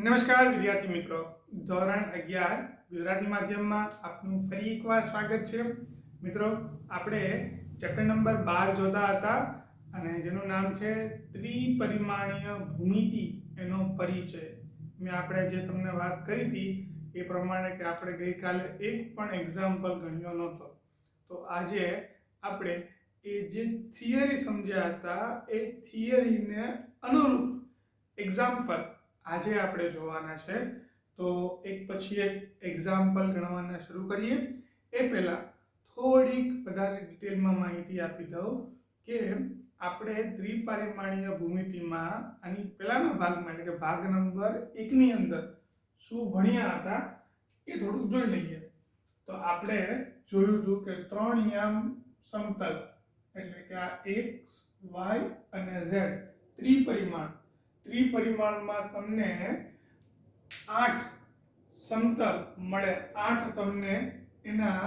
નમસ્કાર વિદ્યાર્થી મિત્રો, ધોરણ 11 ગુજરાતી માધ્યમમાં આપનું ફરી એકવાર સ્વાગત છે. મિત્રો, આપણે ચેપ્ટર નંબર 12 જોતા હતા અને જેનું નામ છે ત્રિપરિમાણીય ભૂમિતિ એનો પરિચય. આપણે જે તમને વાત કરી હતી એ પ્રમાણે કે આપણે ગઈકાલે એક પણ એક્ઝામ્પલ ગણ્યો નહોતો, તો આજે આપણે એ જે થિયરી સમજ્યા હતા એ થિયરીને અનુરૂપ એક્ઝામ્પલ આજે આપણે જોવાના છે. તો એક પછી એક એક્ઝામ્પલ ગણવાના શરૂ કરીએ એ પહેલા થોડીક વધારે ડિટેલમાં માહિતી આપી દઉં કે આપણે ત્રિપરિમાણીય ભૂમિતિમાં આની પહેલાના ભાગમાં એટલે કે ભાગ નંબર 1 ની અંદર શું ભણ્યા હતા એ થોડુંક જોઈ લઈએ. તો આપણે જોયું હતું કે ત્રિયામ સમતલ એટલે કે આ x y અને z ત્રિપરિમાણમાં તમને 8 સમતલ મળે, 8 તમને એના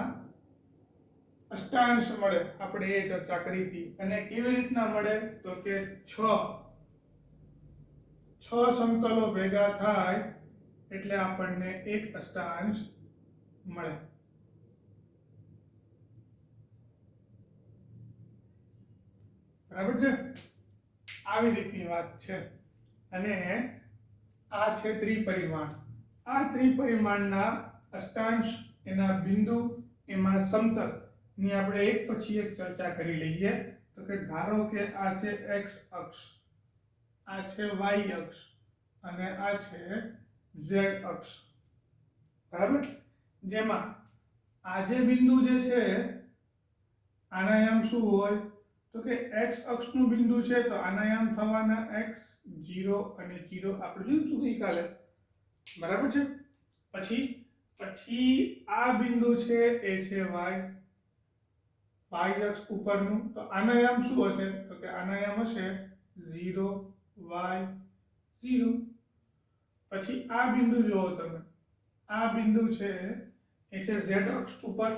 અષ્ટાંશ મળે. આપણે એ ચર્ચા કરી હતી. અને કેવી રીતના મળે તો કે 6 સમતલો ભેગા થાય એટલે આપણને એક અષ્ટાંશ મળે. બરાબર છે? આવી રીતની વાત છે. અને આ છે ત્રિપરિમાણ. આ ત્રિપરિમાણના અષ્ટાંશ, એના બિંદુ, એમાં સમતલ ની આપણે એક પછી એક ચર્ચા કરી લઈએ. તો કે ધારો કે આ છે x અક્ષ, આ છે y અક્ષ અને આ છે z અક્ષ. બરાબર? જેમાં આ જે બિંદુ જે છે આના નામ શું હોય તો કે x અક્ષનું બિંદુ છે તો આના નામ થવાના x 0 અને 0. આપણે જોયું હતું ગઈકાલે. બરાબર છે? પછી આ બિંદુ છે એ છે y અક્ષ ઉપરનું, તો આના નામ શું હશે તો કે આના નામ હશે 0 y 0. પછી આ બિંદુ જોવો તમે, આ બિંદુ છે એ છે z અક્ષ ઉપર,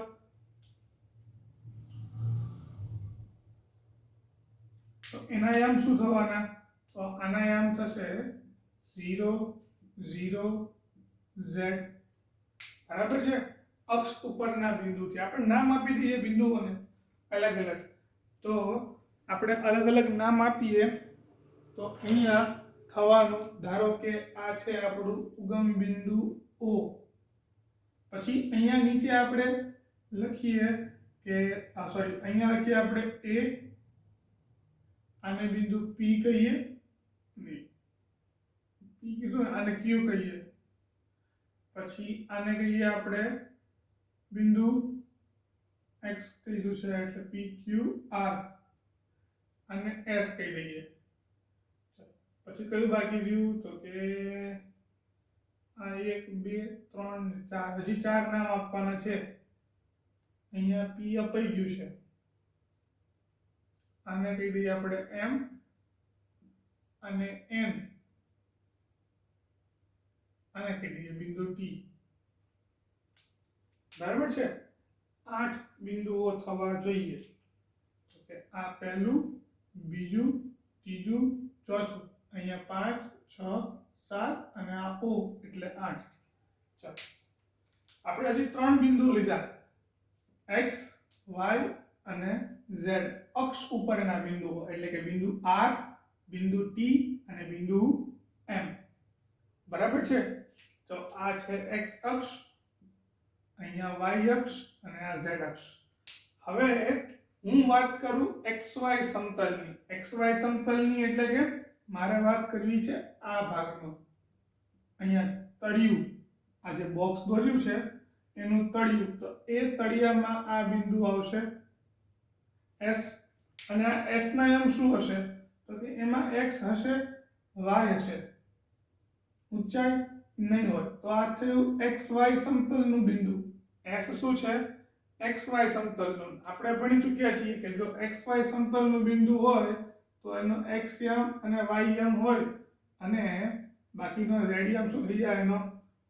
તો એના યામ શું થવાના તો આના યામ થશે 0 0 z. બરાબર છે? અક્ષ ઉપરના બિંદુથી આપણે નામ આપી દઈએ બિંદુઓને અલગ અલગ. તો આપણે અલગ અલગ નામ આપીએ તો અહીંયા થવાનું, ધારો કે આ છે આપણું ઉગમ બિંદુ O. પછી અહીંયા નીચે આપણે લખીએ કે અહીંયા લખીએ આપણે A, આને બિંદુ P કહીએ, નહીં P કીધું ને, આને Q કહીએ. પછી આને કહીએ આપણે બિંદુ x કીધું છે એટલે PQR, આને S કહી દઈએ. પછી કયું બાકી રહ્યું તો કે આ 1 2 3 4, હજી 4 નામ આપવાના છે. અહીંયા P અપાઈ ગયું છે, આને કહી દઈએ આપણે M અને N, આને કહી દઈએ બિંદુ T. બરાબર છે? 8 બિંદુઓ થવા જોઈએ. તો કે આ પહેલું, બીજું, ત્રીજું, ચોથું, અહીંયા 5 6 7 અને આ O એટલે 8. ચાલો, આપણે હજી 3 બિંદુ લીધા, x y અને z અક્ષ ઉપરના બિંદુઓ, એટલે કે બિંદુ R, બિંદુ T અને બિંદુ M. બરાબર છે? તો આ છે x અક્ષ, અહીંયા y અક્ષ અને આ z અક્ષ. હવે હું વાત કરું xy સમતલની. xy સમતલની એટલે કે મારે વાત કરવી છે આ ભાગનો, અહીંયા તળિયું, આ જે બોક્સ દોર્યું છે એનું તળિયું. તો એ તળિયામાં આ બિંદુ આવશે S, અને આ S ના નામ શું હશે તો કે એમાં x હશે, y હશે, ઊંચાઈ નહીં હોય. તો આ થયું xy સમતલનું બિંદુ. S શું છે? xy સમતલનું. આપણે ભણી ચૂક્યા છીએ કે જો xy સમતલનું બિંદુ હોય તો એનો x યામ અને y યામ હોય અને બાકીનો z યામ શું થઈ જાય એનો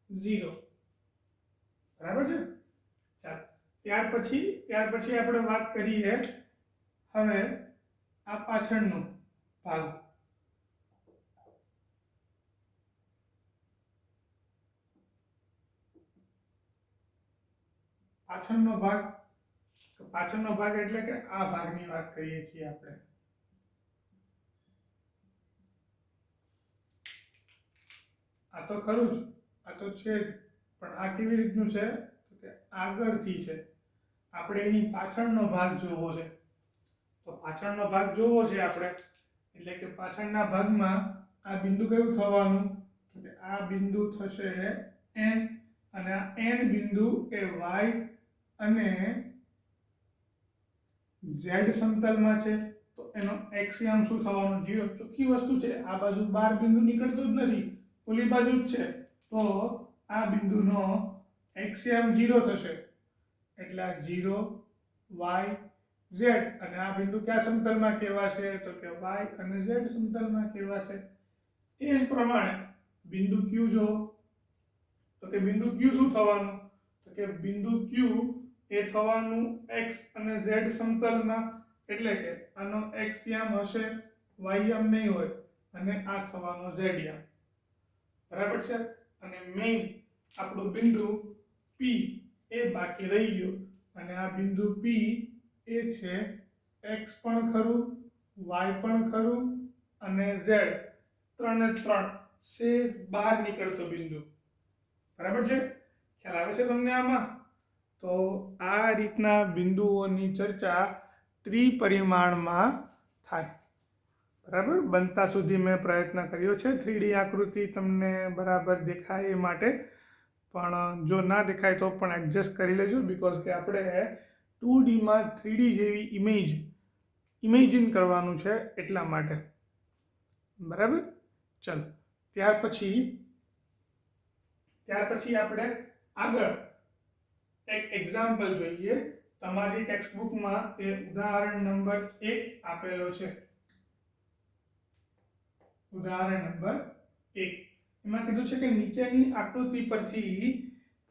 0. બરાબર છે? ચાલો, ત્યાર પછી આપણે વાત કરીએ હવે આ પાછળનો ભાગ. પાછળનો ભાગ, તો પાછળનો ભાગ એટલે કે આ ભાગની વાત કરીએ છીએ આપણે. આ તો ખરું જ, આ તો છે જ, પણ આ કેવી રીતનું છે તો કે આગળથી છે, આપણે એની પાછળનો ભાગ જોવો છે. તો પાછળનો ભાગ જોવો છે આપણે, એટલે કે પાછળના ભાગમાં આ બિંદુ કયું થવાનું તો કે આ બિંદુ થશે n, અને આ n બિંદુ એ y અને z સમતલમાં છે. તો એનો x યામ શું થવાનો 0. ચોખ્ખી વસ્તુ છે, આ બાજુ 12 બિંદુ નીકળતું જ નથી, ઓલી બાજુ જ છે, તો આ બિંદુનો x યામ 0 થશે, એટલે આ 0 y z, અને આ બિંદુ કયા સમતલમાં કહેવાશે તો કે y અને z સમતલમાં કહેવાશે. એ જ પ્રમાણે બિંદુ q જો, તો કે બિંદુ q શું થવાનું તો કે બિંદુ q એ થવાનું x અને z સમતલમાં, એટલે કે આનો x યામ હશે, y યામ નહીં હોય, અને આ થવાનો z યામ. બરાબર છે. અને મેઈન આપણું બિંદુ p એ બાકી રહી ગયું, અને આ બિંદુ p એ છે x પણ ખરું, y પણ ખરું, અને z, ત્રણે ત્રણ સે બહાર નીકળતો બિંદુ. બરાબર છે, ખ્યાલ આવે છે તમને આમાં? તો આ રીતના બિંદુઓની ચર્ચા ત્રિપરિમાણમાં થાય. બરાબર, બનતા સુધી મેં પ્રયત્ન કર્યો છે 3D આકૃતિ તમને બરાબર દેખાય એ માટે, પણ જો ના દેખાય તો પણ એડજસ્ટ કરી લેજો, બીકોઝ કે આપણે 2D માં 3D જેવી ઇમેજિન કરવાનું છે એટલા માટે. બરાબર, ચલો ત્યાર પછી આપણે આગળ એક એક્ઝામ્પલ જોઈએ. તમારી ટેક્સ્ટ બુકમાં એ ઉદાહરણ નંબર 1 આપેલો છે. ઉદાહરણ નંબર 1 એમાં કીધું છે કે નીચેની આકૃતિ પરથી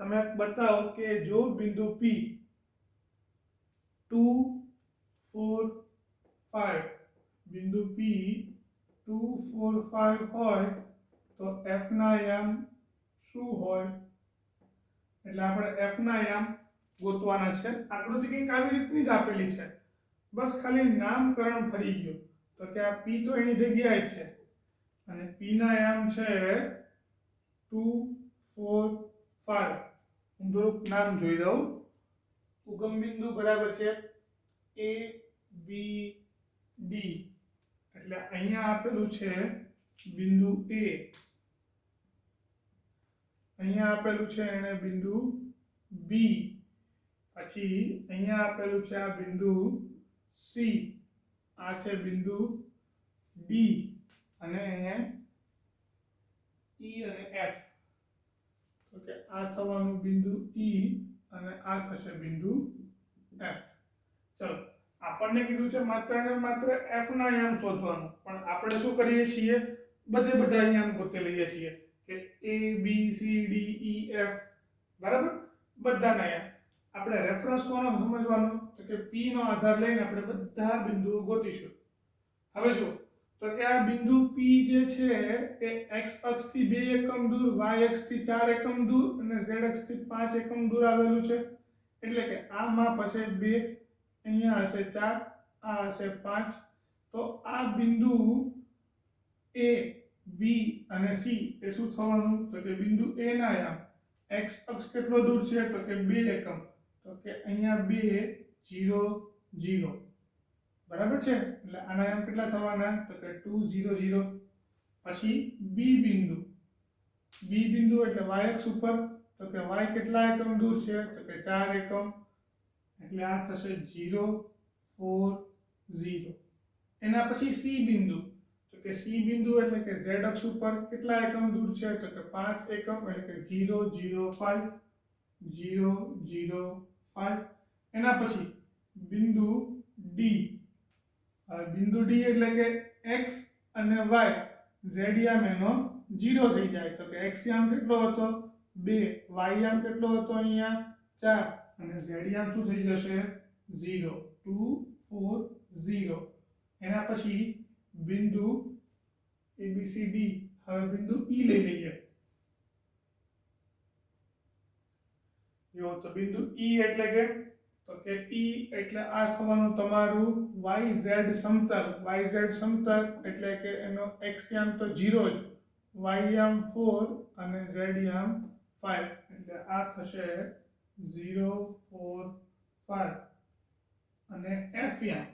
તમે બતાવો કે જો બિંદુ P 2 4 5 બિંદુ P 2 4 5 હોય તો f ના યામ શું હોય? એટલે આપણે f ના યામ ગોતવાના છે. આકૃતિ કંઈક આવી રીતની જ આપેલી છે, બસ ખાલી નામકરણ ફરી ગયું. તો કે આ p તો એની જગ્યાએ જ છે, અને p ના યામ છે 2 4 5. હું થોડુંક નામ જોઈ દઉં. ઉગમ બિંદુ બરાબર છે a b d, એટલે અહીંયા આપેલું છે બિંદુ a, અહીંયા આપેલું છે એને બિંદુ b, પછી અહીંયા આપેલું છે આ બિંદુ c, આ છે બિંદુ d, અને અહીંયા e અને f. તો કે આ થવાનું બિંદુ e, અને આ થશે બિંદુ f. ચલો, આપણને કીધું છે માત્ર ને માત્ર f ના યામ શોધવાનું, પણ આપણે શું કરીએ છીએ બધા યામ ગોતી લઈએ છીએ કે a b c d e f. બરાબર, બધાના યામ. આપણે રેફરન્સ કોનો સમજવાનો તો કે p નો આધાર લઈને આપણે બધા બિંદુઓ ગોતીશું. હવે જો તો કે આ બિંદુ P જે છે એ x અક્ષથી 2 એકમ દૂર, y અક્ષથી 4 એકમ દૂર, અને z અક્ષથી 5 એકમ દૂર આવેલું છે. એટલે કે આ માપ હશે 2, અહીંયા હશે 4, આ હશે 5. તો આ બિંદુ A, B અને C એ શું થવાનું તો કે બિંદુ A ના યામ x અક્ષ કેટલો દૂર છે તો કે 2 એકમ, તો કે અહીંયા 2 0 0. બરાબર છે, એટલે આના યામ કેટલા થવાના તો કે 2 0 0. પછી B બિંદુ એટલે y અક્ષ ઉપર, તો કે y કેટલા એકમ દૂર છે તો કે 4 એકમ, એટલે આ થશે 0 4 0. એના પછી C બિંદુ, તો કે C બિંદુ એટલે કે z અક્ષ ઉપર કેટલા એકમ દૂર છે તો કે 5 એકમ, એટલે કે 0 0 5 0 0 5. એના પછી બિંદુ D, બિંદુ D એટલે કે x અને y z યામ એનો 0 થઈ જાય. તો કે x યામ કેટલો હતો 2, y યામ કેટલો હતો અહીંયા 4, અને z યામ શું થઈ જશે 0 2 4 0. એના પછી બિંદુ ABCD. હવે બિંદુ E લઈ લઈએ. જો જો તો બિંદુ E એટલે કે E એટલે આ થવાનું તમારું YZ સમતલ. YZ સમતલ એટલે કે એનો x યામ તો 0 જ, y યામ 4 અને z યામ 5, એટલે આ થશે 0 4 5 અને f યામ,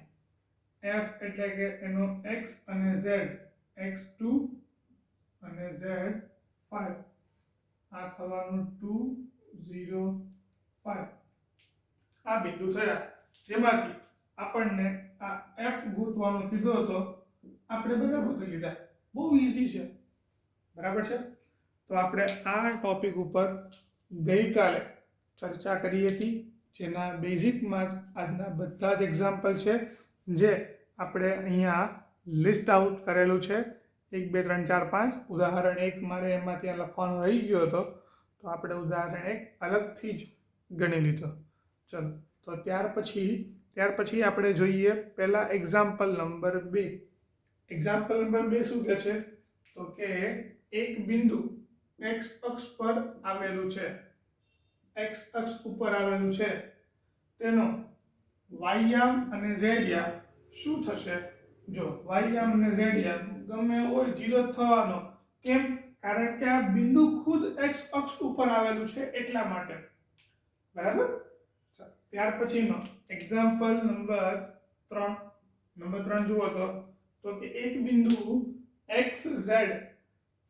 f એટલે કે એનો x અને z, x2 અને z5, આ થવાનું 2 0 5. આ બિંદુ થયા જેમાંથી આપણને આ f ગોતવાનું કીધો હતો, આપણે બધા ગોતી લીધા. બહુ ઈઝી છે, બરાબર છે. તો આપણે આ ટોપિક ઉપર ગઈકાલે ચર્ચા કરી હતી, જેના બેઝિકમાં જ આજના બધા જ એક્ઝામ્પલ છે, જે આપણે અહીંયા લિસ્ટ આઉટ કરેલું છે. 1 2 3 4 5. ઉદાહરણ 1 મારે એમાં ત્યાં લખવાનો રહી ગયો હતો, તો આપણે ઉદાહરણ 1 અલગથી જ ગણી લીધો. ચલો, તો ત્યાર પછી આપણે જોઈએ પહેલા એક્ઝામ્પલ નંબર 2. એક્ઝામ્પલ નંબર 2 શું કહે છે? તો કે એક બિંદુ x અક્ષ પર આવેલું છે, x અક્ષ ઉપર આવેલું છે, તેનો y યામ અને z યામ શું થશે? જો y યામ અને z યામ ગમે હોય 0 થવાનો. કેમ? કારણ કે આ બિંદુ ખુદ x અક્ષ ઉપર આવેલું છે એટલા માટે, બરાબર. ત્યાર પછીનો એક્ઝામ્પલ નંબર 3. નંબર 3 જુઓ તો કે એક બિંદુ xz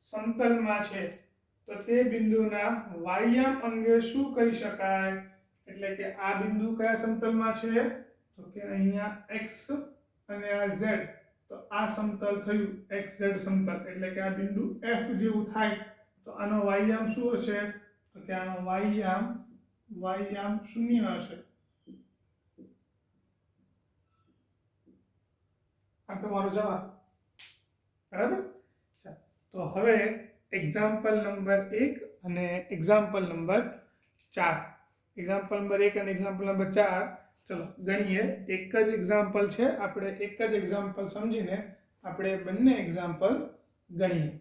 સમતલમાં છે, તો તે બિંદુના y યામ અંગે શું કહી શકાય? એટલે કે આ બિંદુ કયા સમતલમાં છે? તો કે અહીંયા x અને આ z, તો આ સમતલ થયું xz સમતલ, એટલે કે આ બિંદુ f જેવું થાય. તો આનો y યામ શું હશે? તો કે આનો y યામ 0 હશે. આ તમારો જવાબ, બરાબર. તો હવે એક્ઝામ્પલ નંબર 1 અને એક્ઝામ્પલ નંબર 4. એક્ઝામ્પલ નંબર 1 અને એક્ઝામ્પલ નંબર 4 ચલો ગણીએ. એક જ એક્ઝામ્પલ છે, આપણે એક જ એક્ઝામ્પલ સમજીને આપણે બંને એક્ઝામ્પલ ગણીએ.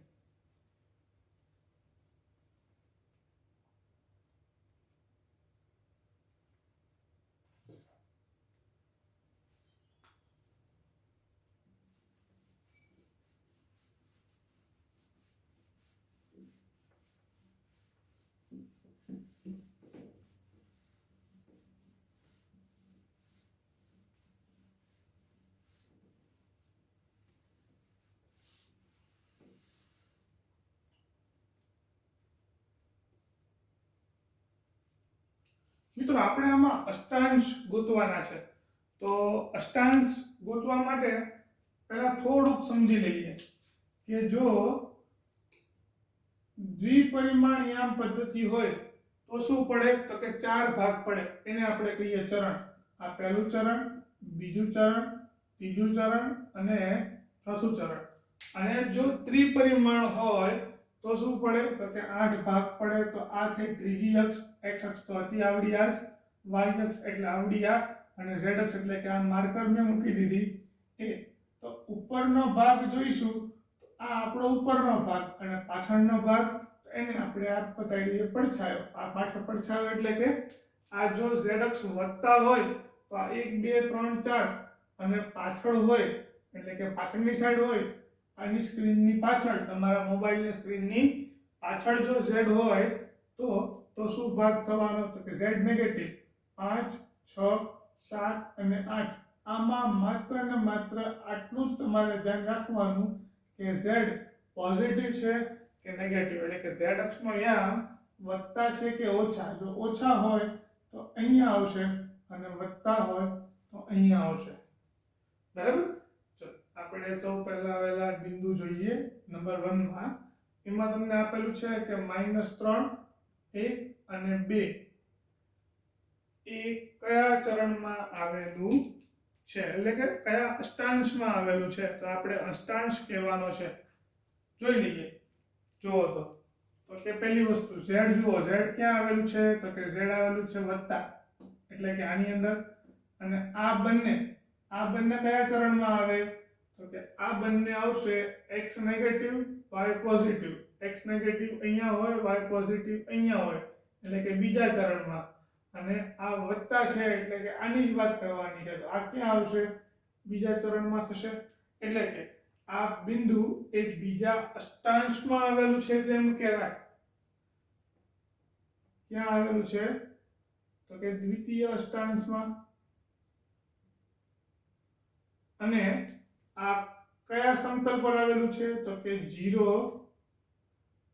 મિત્રો આપણે આમાં અષ્ટાંશ ગોતવાના છે. તો અષ્ટાંશ ગોતવા માટે પહેલા થોડુંક સમજી લઈએ કે જો દ્વિપરિમાણીય પદ્ધતિ હોય તો શું પડે? તો કે 4 ભાગ પડે. એને આપણે કહીએ ચરણ. આ પહેલું ચરણ, બીજું ચરણ, ત્રીજું ચરણ અને ચોથું ચરણ. અને જો ત્રિપરિમાણ હોય તો શું પડે? તો કે 8 ભાગ પડે. તો આ થઈ ત્રીજી અક્ષ, x અક્ષ તો હતી આવડી આ, y અક્ષ એટલે આવડી આ, અને z અક્ષ એટલે કે આ માર્કર મેં મૂકી દીધી એ. તો ઉપરનો ભાગ જોઈશું, તો આ આપણો ઉપરનો ભાગ, અને પાછળનો ભાગ એને આપણે આ બતાવી દઈએ પડછાયો. આ પાછળ પડછાયો એટલે કે આ જો z અક્ષ વધતા હોય તો આ 1 2 3 4, અને પાછળ હોય એટલે કે પાછળની સાઈડ હોય, આની સ્ક્રીનની પાછળ, તમારા મોબાઈલની સ્ક્રીનની પાછળ જો z હોય તો શું ભાગ થવાનો? તો કે z નેગેટિવ. 5 6 7 અને 8, આમાં માત્ર ને માત્ર આટલું જ તમારે ધ્યાન રાખવાનું કે z પોઝિટિવ છે કે નેગેટિવ, એટલે કે z અક્ષનો યામ વધતા છે કે ઓછા. જો ઓછા હોય તો અહીંયા આવશે, અને વધતા હોય તો અહીંયા આવશે, બરાબર. ચલો આપણે સૌ પહેલા બિંદુ જોઈએ નંબર 1 માં. એમાં તમને આપેલું છે કે -3 1 અને 2 એ કયા ચરણમાં આવેલું છે, એટલે કે કયા અષ્ટાંશમાં આવેલું છે? તો આપણે અષ્ટાંશ કહેવાનો છે. જોઈ લઈએ. જુઓ તો કે પહેલી વસ્તુ z જુઓ, z ક્યાં આવેલું છે? તો કે z આવેલું છે વત્તા, એટલે કે આની અંદર. અને આ બંને કયા ચરણમાં આવે? તો કે આ બંને આવશે x negative y positive. x negative અહીંયા હોય, y પોઝિટિવ અહીંયા હોય, એટલે કે બીજા ચરણમાં. અને આ વત્તા છે એટલે કે આની જ વાત કરવાની છે. તો આ ક્યાં આવશે? બીજા ચરણમાં થશે. એટલે કે આ બિંદુ એ બીજા અષ્ટાંશમાં આવેલું છે તેમ કહેવાય. ક્યાં આવેલું છે? તો કે દ્વિતીય અષ્ટાંશમાં. અને આ કયા સમતલ પર આવેલું છે? તો કે 0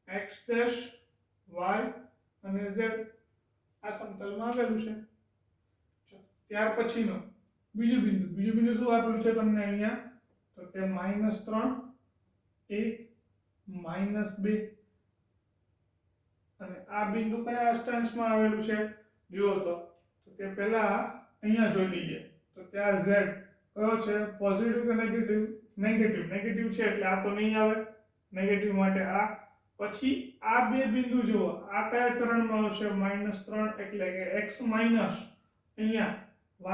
x ડેશ y અને z આ સમતલમાં આવેલું છે. ત્યાર પછીનો બીજું બિંદુ શું આપેલું છે તમને અહીંયા? તો કે -3 1 -2. અને આ બિંદુ કયા અષ્ટાંશમાં આવેલું છે? જુઓ તો કે પહેલા અહીંયા જોઈ લઈએ. તો કે આ z કયો છે? પોઝિટિવ કે નેગેટિવ? નેગેટિવ છે એટલે આ તો નહીં આવે. નેગેટિવ માટે આ. પછી આ બે બિંદુ જુઓ, આ કયા ચરણમાં આવશે? -3 એટલે કે x માઈનસ અહીંયા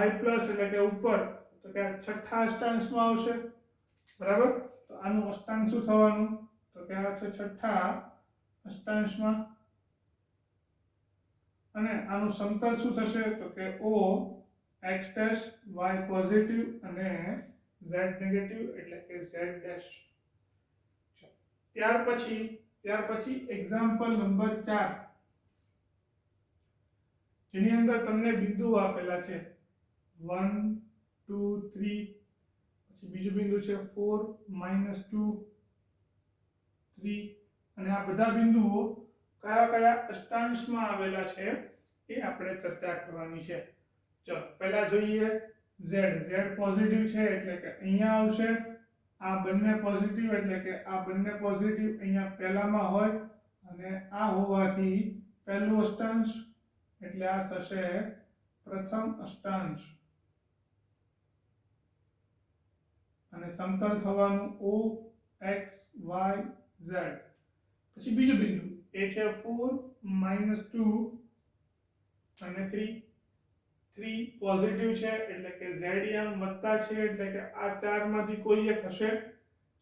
y પ્લસ એટલે કે ઉપર, તો કે આ છઠ્ઠા અષ્ટાંશમાં આવશે. બરાબર? તો આનું અષ્ટાંશ શું થવાનું? તો કે આ છે છઠ્ઠા અષ્ટાંશમાં. અને આનું સમતલ શું થશે? તો કે o x dash y positive અને z નેગેટિવ એટલે કે z ડેશ. ત્યાર પછી એક્ઝામ્પલ નંબર 4, જેની અંદર તમને બિંદુ આપેલા છે 1 2 3, પછી બીજું બિંદુ છે 4 -2 3, અને આ બધા બિંદુઓ કયા કયા અષ્ટાંશમાં આવેલા છે એ આપણે ચર્ચા કરવાની છે. ચલો પહેલા જોઈએ z પોઝિટિવ છે એટલે કે અહીંયા આવશે. આ બંને પોઝિટિવ એટલે કે આ બંને પોઝિટિવ અહીંયા પહેલામાં હોય, અને આ હોવાથી પહેલું અષ્ટાંશ એટલે આ થશે પ્રથમ અષ્ટાંશ. અને સમતલ થવાનું o x y z. પછી બીજું બિંદુ એ છે 4 -2 અને 3 પોઝિટિવ છે એટલે કે z યામ વત્તા છે એટલે કે આ ચારમાંથી કોઈ એક હશે.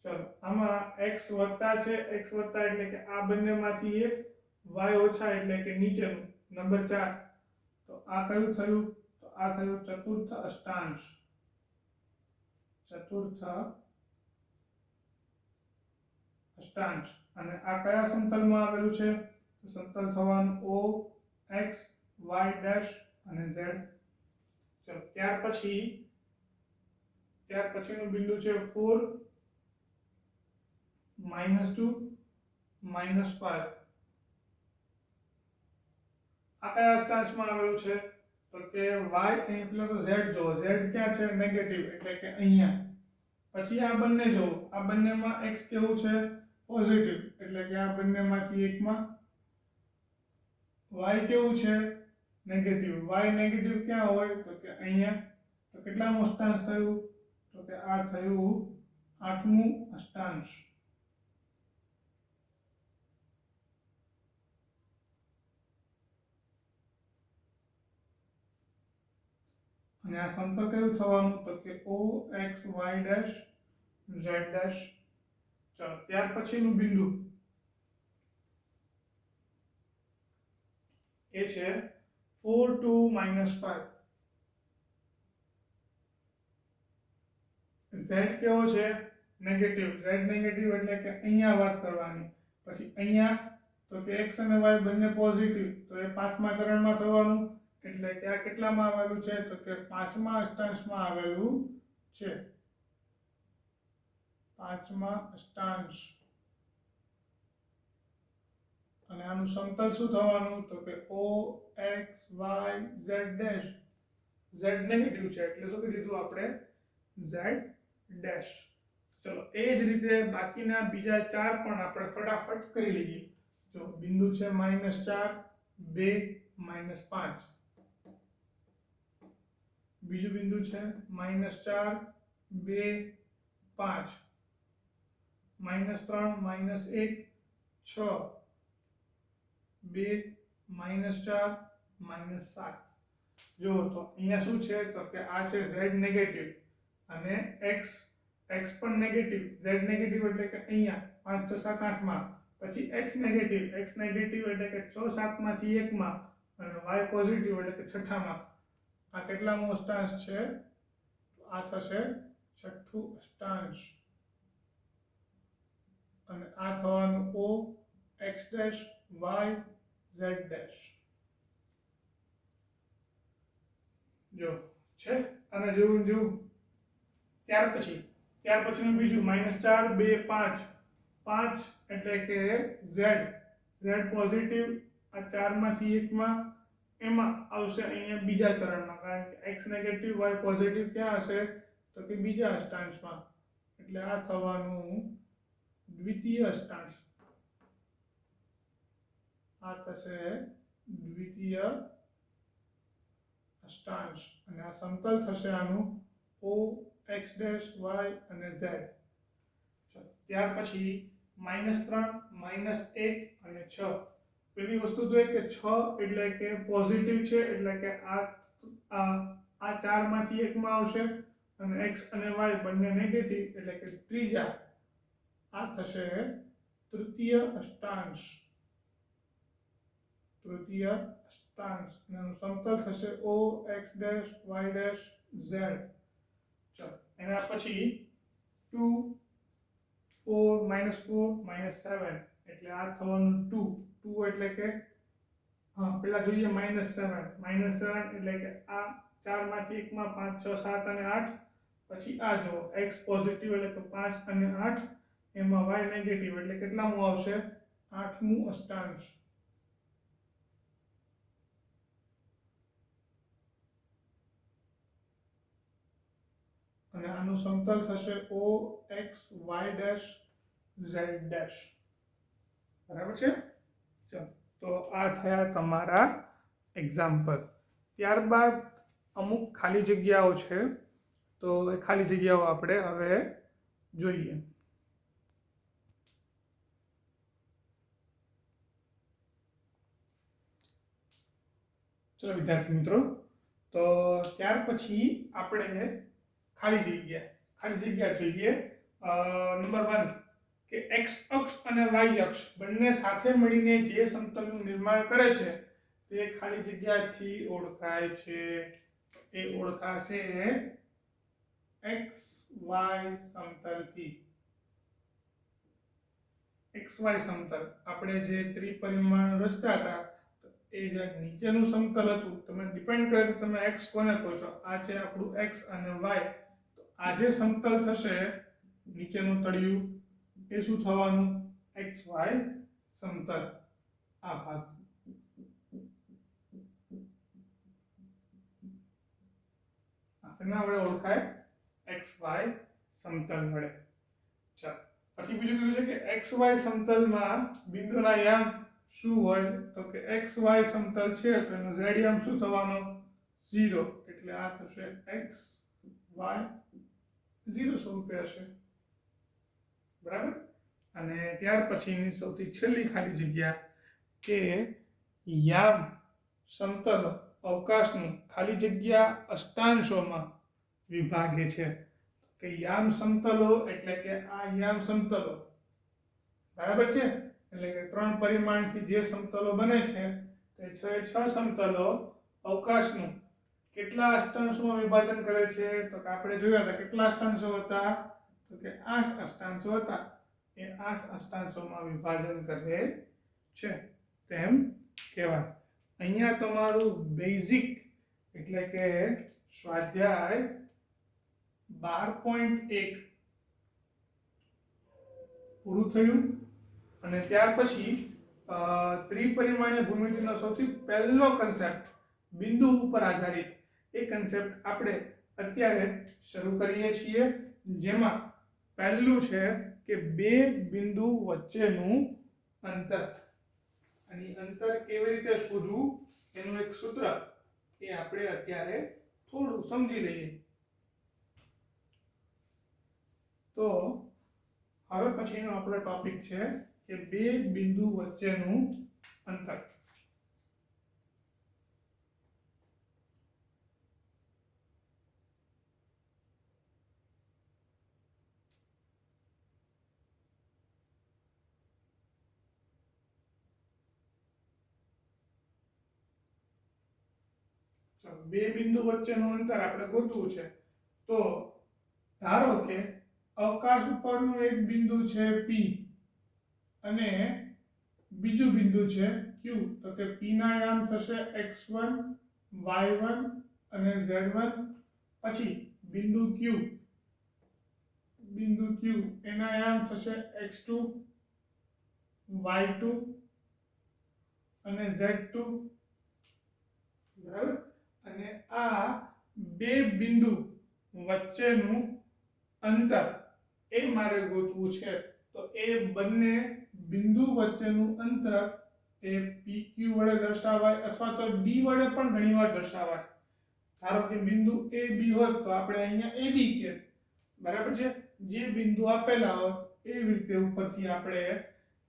ચલો આમાં x વત્તા છે, x વત્તા એટલે કે આ બંનેમાંથી એક, y ઓછા એટલે કે નીચેનું નંબર 4. તો આ કયું થયું? તો આ થયું ચતુર્થ અષ્ટાંશ. અને આ કયા સમતલમાં આવેલું છે? તો સમતલ થવાનું o x y ડેશ અને z. ચલો ત્યાર પછીનું બિંદુ છે 4 -2 -5. આ કયા અષ્ટાંશમાં આવેલું છે? તો કે y અહીં પેલા તો z જો, z ક્યાં છે? નેગેટિવ એટલે કે અહીંયા. પછી આ બંને જો, આ બંનેમાં x કેવું છે? પોઝિટિવ એટલે કે આ બંનેમાંથી એકમાં. y કેવું છે? નેગેટિવ. y નેગેટિવ ક્યાં હોય? તો કે અહીંયા. તો કેટલામું અષ્ટાંશ થયું? તો કે આ થયું 8મું અષ્ટાંશ. અને આ સમતલ કયું થવાનું? તો કે o x y dash z dash. ચલો ત્યાર પછીનું બિંદુ એ છે 4 2 -5. z કેવો છે? નેગેટિવ. z નેગેટિવ એટલે કે અહીંયા વાત કરવાની. પછી અહીંયા તો કે x અને y બંને પોઝિટિવ, તો એ પાંચમા ચરણમાં થવાનું. એટલે કે આ કેટલામાં આવેલું છે? તો કે પાંચમા અષ્ટાંશમાં આવેલું છે. પાંચમા અષ્ટાંશ. અને આનું સમતલ શું થવાનું? તો કે o x y z dash. z negative છે એટલે શું કીધું આપણે? z dash. ચલો એ જ રીતે બાકીના બીજા ચાર પણ આપણે ફટાફટ કરી લઈએ. જો બિંદુ છે -4 2 -5. બીજું બિંદુ છે -4 2 5 -3 -1 6 2 -4 -7. જો તો અહીંયા શું છે? તો કે આ છે z નેગેટિવ અને x પણ નેગેટિવ. z નેગેટિવ એટલે કે અહીંયા 5 6 7 8 માં. પછી x નેગેટિવ એટલે કે 6 7 માંથી એકમાં. અને y પોઝિટિવ એટલે કે છઠ્ઠામાં આ કેટલામો અષ્ટાંશ છે? આ થશે છઠ્ઠું અષ્ટાંશ અને આ થવાનું o x dash y z dash. જો છે અને જેવું જેવું ત્યાર પછીનું બીજું -4 2 5 5 એટલે કે z પોઝિટિવ આ 4 માંથી એકમાં એમાં આવશે અહીંયા બીજા ચરણમાં, કારણ કે x નેગેટિવ y પોઝિટિવ ક્યાં હશે? તો કે બીજા અષ્ટાંશમાં, એટલે આ થવાનું દ્વિતીય અષ્ટાંશ. આ થશે દ્વિતીય અષ્ટાંશ અને આ સમતલ થશે આનું o x ડેશ y અને z. ત્યાર પછી -3 -1 અને 6. પેલી વસ્તુ જોઈએ કે 6 એટલે કે પોઝિટિવ છે, એટલે કે આ 4 માંથી એકમાં આવશે અને x અને y બંને નેગેટિવ એટલે કે ત્રીજા. આ થશે તૃતીય અષ્ટાંશ. અને એનું સમતલ થશે o x dash y dash z. ચલો એના પછી 2 4 -7 એટલે આ થવાનું 2 એટલે કે પેલા જોઈએ -7 એટલે કે આ 4 માંથી એકમાં 5 6 7 અને 8. પછી આ જો x પોઝિટિવ એટલે કે 5 અને 8, એમાં y નેગેટિવ એટલે કેટલામું આવશે? 8મું અષ્ટાંશ. અને આનું સમતલ થશે o x y dash z dash. બરાબર છે? ચલો તો આ થયા તમારા એક્ઝામ્પલ. ત્યારબાદ અમુક ખાલી જગ્યાઓ છે, તો એ ખાલી જગ્યાઓ આપણે હવે જોઈએ. ચલો વિદ્યાર્થી મિત્રો, તો ત્યાર પછી આપણે ખાલી જગ્યા જોઈએ. નંબર 1 કે x અક્ષ અને y અક્ષ બંને સાથે મળીને જે સમતલનું નિર્માણ કરે છે તે ખાલી જગ્યાથી ઓળખાય છે. તે ઓળખાશે xy સમતલથી. xy સમતલ આપણે જે ત્રિપરિમાણ રચતા હતા, એ જે નીચેનું સમતલ હતું, તમે ડિપેન્ડ કરે તો તમે x કોને કહો છો. આ છે આપણું x અને y. તો આ જે સમતલ થશે નીચેનું તળિયું, એ શું થવાનું? xy સમતલ. આ ભાગ શેના વડે ઓળખાય? xy સમતલ વડે. ચાલો પછી બીજું કીધું છે કે xy સમતલમાં બિંદુના યામ શું હોય? તો કે xy સમતલ છે તો એનો z યામ શું થવાનો? 0. એટલે આ થશે x y 0 સ્વરૂપે હશે. બરાબર? અને ત્યાર પછીની સૌથી છેલ્લી ખાલી જગ્યા કે યામ સમતલ અવકાશનું ખાલી જગ્યા અષ્ટાંશોમાં વિભાગે છે. કે યામ સમતલો એટલે કે આ યામ સમતલો. બરાબર છે? એટલે કે 3 પરિમાણથી જે સમતલો બને છે તે 6 સમતલો અવકાશનું કેટલા અષ્ટાંશોમાં વિભાજન કરે છે? તો કે આપણે જોયા હતા કેટલા અષ્ટાંશો હતા? તો કે 8 અષ્ટાંશો હતા. એ 8 અષ્ટાંશોમાં વિભાજન કરે છે તેમ કહેવાય. અહીંયા તમારું બેઝિક એટલે કે સ્વાધ્યાય 12.1 પૂરું થયું. અને ત્યાર પછી ત્રિપરિમાણીય ભૂમિતિનો સૌથી પહેલો કન્સેપ્ટ બિંદુ ઉપર આધારિત, એ કન્સેપ્ટ આપણે અત્યારે શરૂ કરીએ છીએ. જેમાં પહેલું છે કે બે બિંદુ વચ્ચેનું અંતર. અને અંતર કેવી રીતે શોધવું એનું એક સૂત્ર એ આપણે અત્યારે થોડું સમજી લઈએ. તો હવે પછીનો આપણો ટોપિક છે કે બે બિંદુ વચ્ચેનું અંતર. ચાલો બે બિંદુ વચ્ચેનું અંતર આપણે ગોતવું છે. તો ધારો કે અવકાશ ઉપરનું એક બિંદુ છે P અને બીજું બિંદુ છે Q. તો કે P ના યામ થશે x1 y1 અને z1. પછી બિંદુ Q એના યામ થશે x2 y2 અને z2. બરાબર. અને આ બે બિંદુ વચ્ચેનું અંતર એ મારે ગોતવું છે. તો એ બંને બિંદુ વચ્ચેનું અંતર એ PQ વડે દર્શાવાય અથવા તો D વડે પણ ઘણીવાર દર્શાવાય. ધારો કે બિંદુ AB હોત તો આપણે અહીંયા AB કહેત. બરાબર છે. જે બિંદુ આપેલા હોય એવી રીતે ઉપરથી આપણે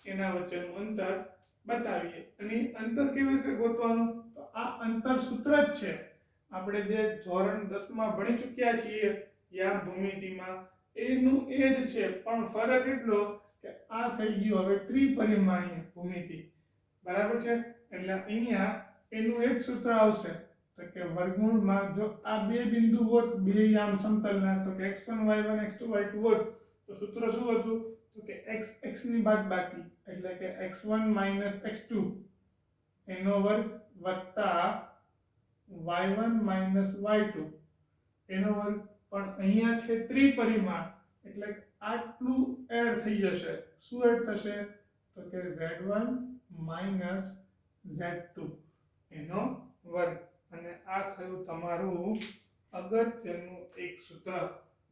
એના વચ્ચેનું અંતર બતાવીએ. અને અંતર કેવી રીતે ગોતવાનું? તો આ અંતર સૂત્ર જ છે આપણે જે ધોરણ 10 માં ભણી ચૂક્યા છીએ યામ ભૂમિતિમાં, એનું એ જ છે. પણ ફરક એટલો કે આ થઈ ગયું હવે ત્રિપરિમાણીય ભૂમિતિ. બરાબર છે. એટલે અહીંયા એનું એક સૂત્ર આવશે તો કે વર્ગમૂળમાં જો આ બે બિંદુ હોત બે યામ સમતલના, તો કે x1 y1 x2 y2 હોત તો સૂત્ર શું હતું? તો કે x ની બાદબાકી એટલે કે x1 x2 એનો વર્ગ વત્તા y1 y2 એનો વર્ગ. પણ અહીંયા છે ત્રિપરિમાણ એટલે આટલું એડ થઈ જશે. શું એડ થશે? તો કે z1 z2 એનો વર્ગ. અને આ થયું તમારું અગત્યનું એક સૂત્ર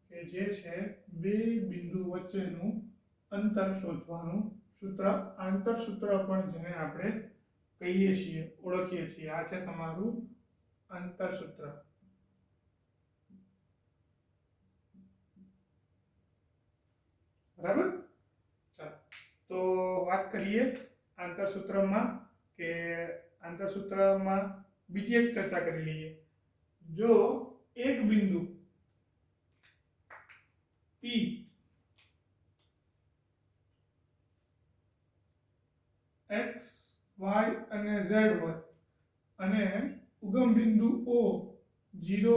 કે જે છે બે બિંદુ વચ્ચેનું અંતર શોધવાનું સૂત્ર. આંતર સૂત્ર પણ જેને આપણે કહીએ છીએ, ઓળખીએ છીએ. આ છે તમારું આંતર સૂત્ર. બરાબર. ચાલો તો વાત કરીએ આંતર સૂત્રમાં કે આંતર સૂત્રમાં બીજી એક ચર્ચા કરી લઈએ. જો એક બિંદુ P x y અને z હોય અને ઉગમ બિંદુ O 0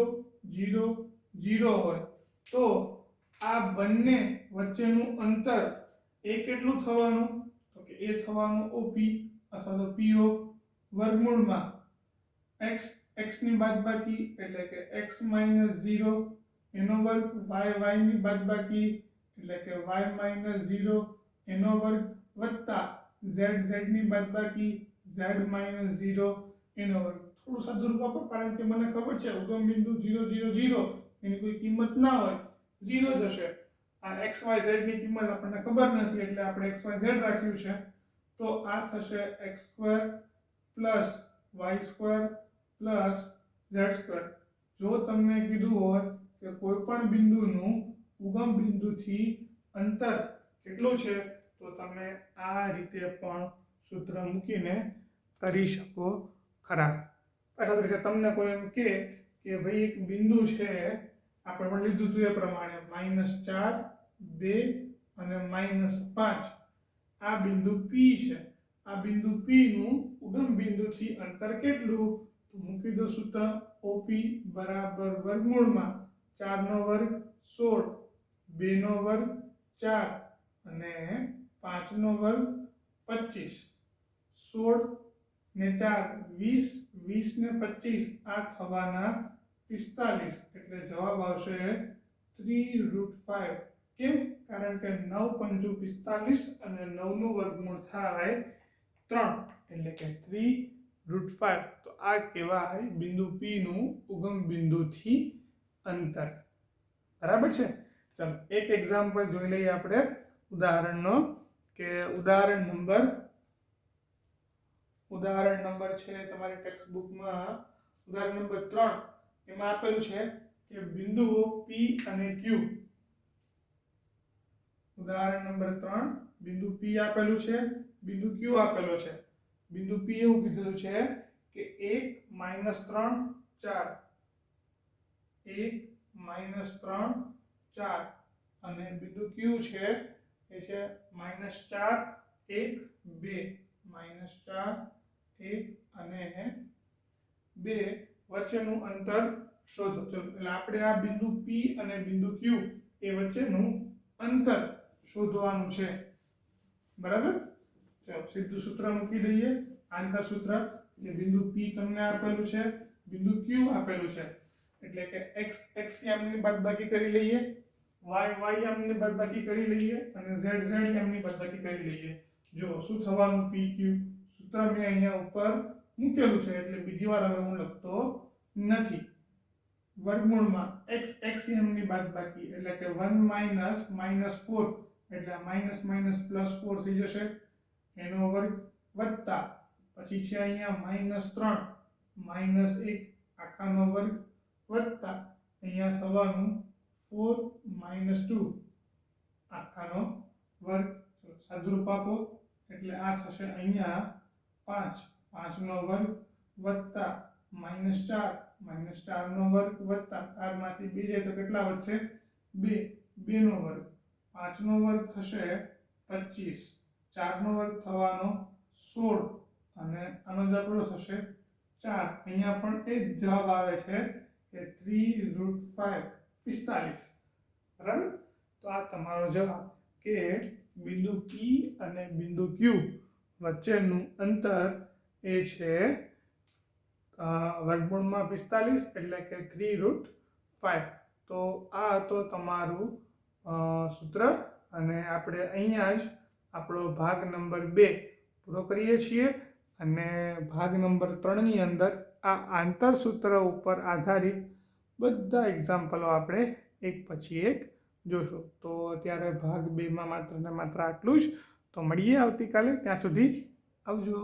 0 0 હોય તો આ બંને વચ્ચેનું અંતર એ કેટલું થવાનું? તો કે એ થવાનું OP અથવા તો PO વર્ગમૂળમાં x ની બાદબાકી એટલે કે x - 0 એનો વર્ગ y ની બાદબાકી એટલે કે y - 0 એનો વર્ગ વત્તા z ની બાદબાકી z - 0 એનો વર્ગ. થોડું સાદું રૂપ આપો કારણ કે મને ખબર છે ઉગમ બિંદુ 0 0 0 એની કોઈ કિંમત ના હોય, 0 જ હશે. આ x y z ની કિંમત આપણને ખબર નથી એટલે આપણે x y z રાખ્યું છે. તો આ થશે x2 + y2 + z2. જો તમને કીધું હોય કે કોઈ પણ બિંદુનું ઉગમ બિંદુથી અંતર કેટલું છે તો તમે આ રીતે પણ સૂત્ર મૂકીને કરી શકો ખરા. દાખલા તરીકે તમને કોઈ એમ કહે કે ભાઈ એક બિંદુ છે, આપણે પણ લીધું હતું એ પ્રમાણે -4 2 અને -5 આ બિંદુ P છે. આ બિંદુ P નું ઉગમ બિંદુથી અંતર કેટલું? તો મૂકી દો સૂત્ર OP બરાબર વર્ગમૂળમાં 4 નો વર્ગ 16 2 નો વર્ગ 4 અને 5 નો વર્ગ 25. 16 ને 4 20 20 ને 25 આ થવાના 45 એટલે જવાબ આવશે 3√5. કેમ? કારણ કે 9 × 5 45 અને 9 નું વર્ગમૂળ થાય 3 એટલે કે 3√5. તો આ કહેવાય બિંદુ P નું ઉગમ બિંદુથી અંતર. બરાબર છે. ચાલો એક એક્ઝામ્પલ જોઈ લઈએ આપણે ઉદાહરણનો કે ઉદાહરણ નંબર છે તમારી ટેક્સ્ટ બુકમાં ઉદાહરણ નંબર 3. એમાં આપેલું છે કે બિંદુઓ P અને Q. ઉદાહરણ નંબર 3 બિંદુ P આપેલું છે, બિંદુ Q આપેલો છે. બિંદુ P એવું કીધેલું છે કે 1 - 3 4 1 - 3 4 અને બિંદુ Q છે એ છે -4 1 2 -4 1 અને 2 વચ્ચેનું અંતર શોધો. ચલો એટલે આપણે આ બિંદુ P અને બિંદુ Q એ વચ્ચેનું અંતર શોધવાનું છે. બરાબર? ચલો સીધું સૂત્ર મૂકી દઈએ. આંતર સૂત્ર કે બિંદુ P તમને આપેલું છે, બિંદુ Q આપેલું છે, એટલે કે x ની બાદબાકી કરી લઈએ, y ની બાદબાકી કરી લઈએ અને z ની બાદબાકી કરી લઈએ. જો શું થવાનું PQ સૂત્ર મેં અહીંયા ઉપર મૂકેલું છે એટલે બીજી વાર હવે હું લખતો નથી. વર્ગમૂળમાં x ની બાદબાકી એટલે કે 1 માઈનસ -4 એટલે માઈનસ માઈનસ પ્લસ 4 થઈ જશે એનો વર્ગ વત્તા પછી છે અહીંયા -3 -1 આખાનો વર્ગ વત્તા અહીંયા થવાનું 4 - 2 આખાનો વર્ગ. સાદુરૂપ આપો એટલે આ થશે અહીંયા 5 નો વર્ગ વત્તા -4 નો વર્ગ વત્તા 4 માંથી 2 જાય તો કેટલા વધશે 2 નો વર્ગ 5 નો વર્ગ થશે 25 4 નો વર્ગ થવાનો 16 અને આનો જવાબ થશે 4. અહીંયા પણ એ જ જવાબ આવે છે કે 3√5 45. બરાબર? તો આ તમારો જવાબ કે બિંદુ P અને બિંદુ Q વચ્ચેનું અંતર એ છે વર્ગમૂળમાં 45 એટલે કે 3√5. તો આ હતો તમારું સૂત્ર અને આપણે અહીંયા જ આપણો ભાગ નંબર 2 પૂરો કરીએ છીએ અને ભાગ નંબર 3 ની અંદર આ આંતર સૂત્ર ઉપર આધારિત બધા એક્ઝામ્પલો આપણે એક પછી એક જોશું. તો અત્યારે ભાગ 2 માં માત્ર ને માત્ર આટલું જ. તો મળીએ આવતીકાલે. ત્યાં સુધી આવજો.